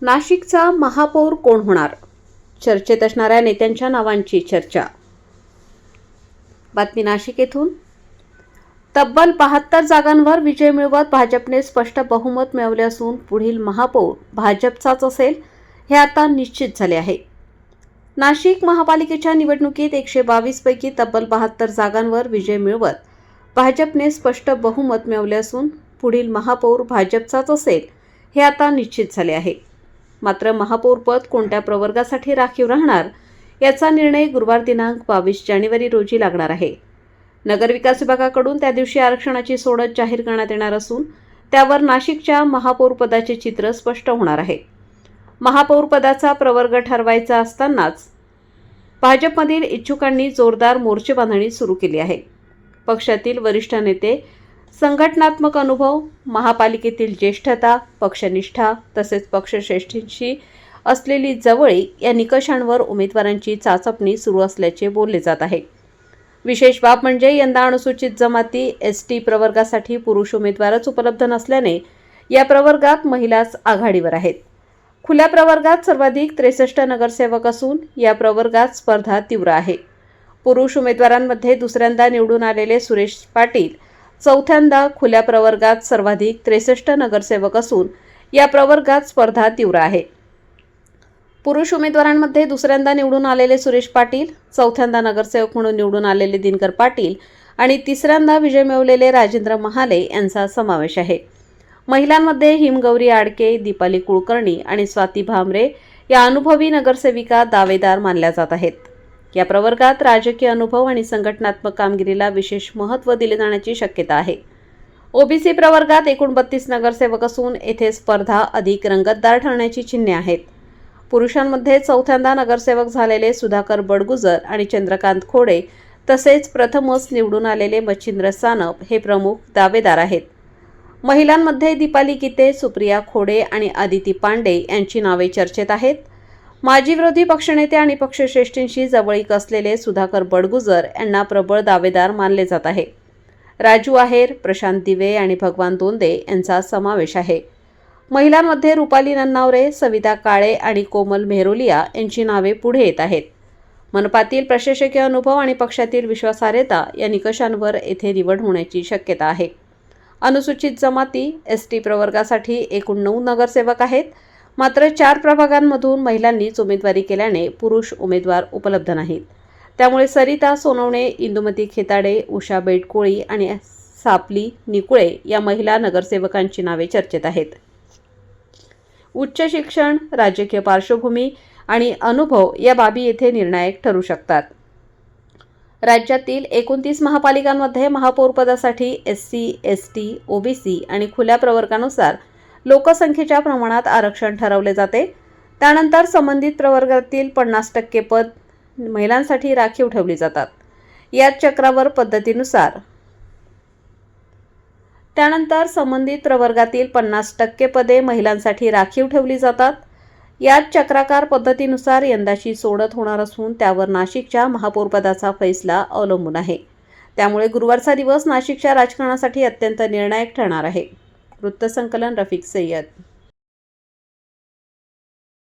नाशिकचा महापौर कोण होणार? चर्चेत असणाऱ्या नेत्यांच्या नावांची चर्चा। बातमी नाशिक येथून। तब्बल 72 जागांवर विजय मिळवत भाजपने स्पष्ट बहुमत मिळवले असून पुढील महापौर भाजपचाच असेल हे आता निश्चित झाले आहे। नाशिक महापालिकेच्या निवडणुकीत 122 पैकी तब्बल 72 जागांवर विजय मिळवत भाजपने स्पष्ट बहुमत मिळवले असून पुढील महापौर भाजपचाच असेल हे आता निश्चित झाले आहे। मात्र महापौरपद कोणत्या प्रवर्गासाठी राखीव राहणार याचा निर्णय गुरुवार दिनांक 22 जानेवारी रोजी लागणार आहे। नगरविकास विभागाकडून त्या दिवशी आरक्षणाची सोडत जाहीर करण्यात येणार असून त्यावर नाशिकच्या महापौरपदाचे चित्र स्पष्ट होणार आहे। महापौरपदाचा प्रवर्ग ठरवायचा असतानाच भाजपमधील इच्छुकांनी जोरदार मोर्चे बांधणी सुरू केली आहे। पक्षातील वरिष्ठ नेते, संघटनात्मक अनुभव, महापालिकेतील ज्येष्ठता, पक्षनिष्ठा तसेच पक्षश्रेष्ठींशी असलेली जवळी या निकषांवर उमेदवारांची चाचपणी सुरू असल्याचे बोलले जात आहे। विशेष बाब म्हणजे यंदा अनुसूचित जमाती एसटी प्रवर्गासाठी पुरुष उमेदवारच उपलब्ध नसल्याने या प्रवर्गात महिलाच आघाडीवर आहेत। खुल्या प्रवर्गात सर्वाधिक 63 नगरसेवक असून या प्रवर्गात स्पर्धा तीव्र आहे। पुरुष उमेदवारांमध्ये दुसऱ्यांदा निवडून आलेले सुरेश पाटील चौथ्यांदा खुल्या प्रवर्गात सर्वाधिक 63 नगरसेवक असून या प्रवर्गात स्पर्धा तीव्र आहे। पुरुष उमेदवारांमध्ये दुसऱ्यांदा निवडून आलेले सुरेश पाटील, चौथ्यांदा नगरसेवक म्हणून निवडून आलेले दिनकर पाटील आणि तिसऱ्यांदा विजय मिळवलेले राजेंद्र महाले यांचा समावेश आहे। महिलांमध्ये हिमगौरी आडके, दीपाली कुलकर्णी आणि स्वाती भामरे या अनुभवी नगरसेविका दावेदार मानल्या जात आहेत। या प्रवर्गात राजकीय अनुभव आणि संघटनात्मक कामगिरीला विशेष महत्त्व दिले जाण्याची शक्यता आहे। ओबीसी प्रवर्गात एकूण 32 नगरसेवक असून येथे स्पर्धा अधिक रंगतदार ठरण्याची चिन्हे आहेत। पुरुषांमध्ये चौथ्यांदा नगरसेवक झालेले सुधाकर बडगुजर आणि चंद्रकांत खोडे तसेच प्रथमच निवडून आलेले मच्छिंद्र सानप हे प्रमुख दावेदार आहेत। महिलांमध्ये दीपाली गीते, सुप्रिया खोडे आणि आदिती पांडे यांची नावे चर्चेत आहेत। माजी विरोधी पक्षनेते आणि पक्षश्रेष्ठींशी जवळीक असलेले सुधाकर बडगुजर यांना प्रबळ दावेदार मानले जात आहे। राजू आहेर, प्रशांत दिवे आणि भगवान दोंदे यांचा समावेश आहे। महिलांमध्ये रुपाली नन्नावरे, सविता काळे आणि कोमल मेहरोलिया यांची नावे पुढे येत आहेत। मनपातील प्रशासकीय अनुभव आणि पक्षातील विश्वासार्हता या निकषांवर येथे निवड होण्याची शक्यता आहे। अनुसूचित जमाती एसटी प्रवर्गासाठी एकूण 9 नगरसेवक आहेत। मात्र 4 प्रभागांमधून महिलांनीच उमेदवारी केल्याने पुरुष उमेदवार उपलब्ध नाहीत। त्यामुळे सरिता सोनवणे, इंदुमती खेताडे, उषा बेटकोळी आणि सापली निकुळे या महिला नगरसेवकांची नावे चर्चेत आहेत। उच्च शिक्षण, राजकीय पार्श्वभूमी आणि अनुभव या बाबी येथे निर्णायक ठरू शकतात। राज्यातील 29 महापालिकांमध्ये महापौरपदासाठी एससी, एसटी, ओबीसी आणि खुल्या प्रवर्गानुसार लोकसंख्येच्या प्रमाणात आरक्षण ठरवले जाते। त्यानंतर संबंधित प्रवर्गातील 50% पद महिलांसाठी राखीव ठेवली जातात। याच चक्रावर पद्धतीनुसार त्यानंतर संबंधित प्रवर्गातील 50% पदे महिलांसाठी राखीव ठेवली जातात। याच चक्राकार पद्धतीनुसार यंदाची सोडत होणार असून त्यावर नाशिकच्या महापौरपदाचा फैसला अवलंबून आहे। त्यामुळे गुरुवारचा दिवस नाशिकच्या राजकारणासाठी अत्यंत निर्णायक ठरणार आहे। वृत्तसंकलन रफिक सय्यद।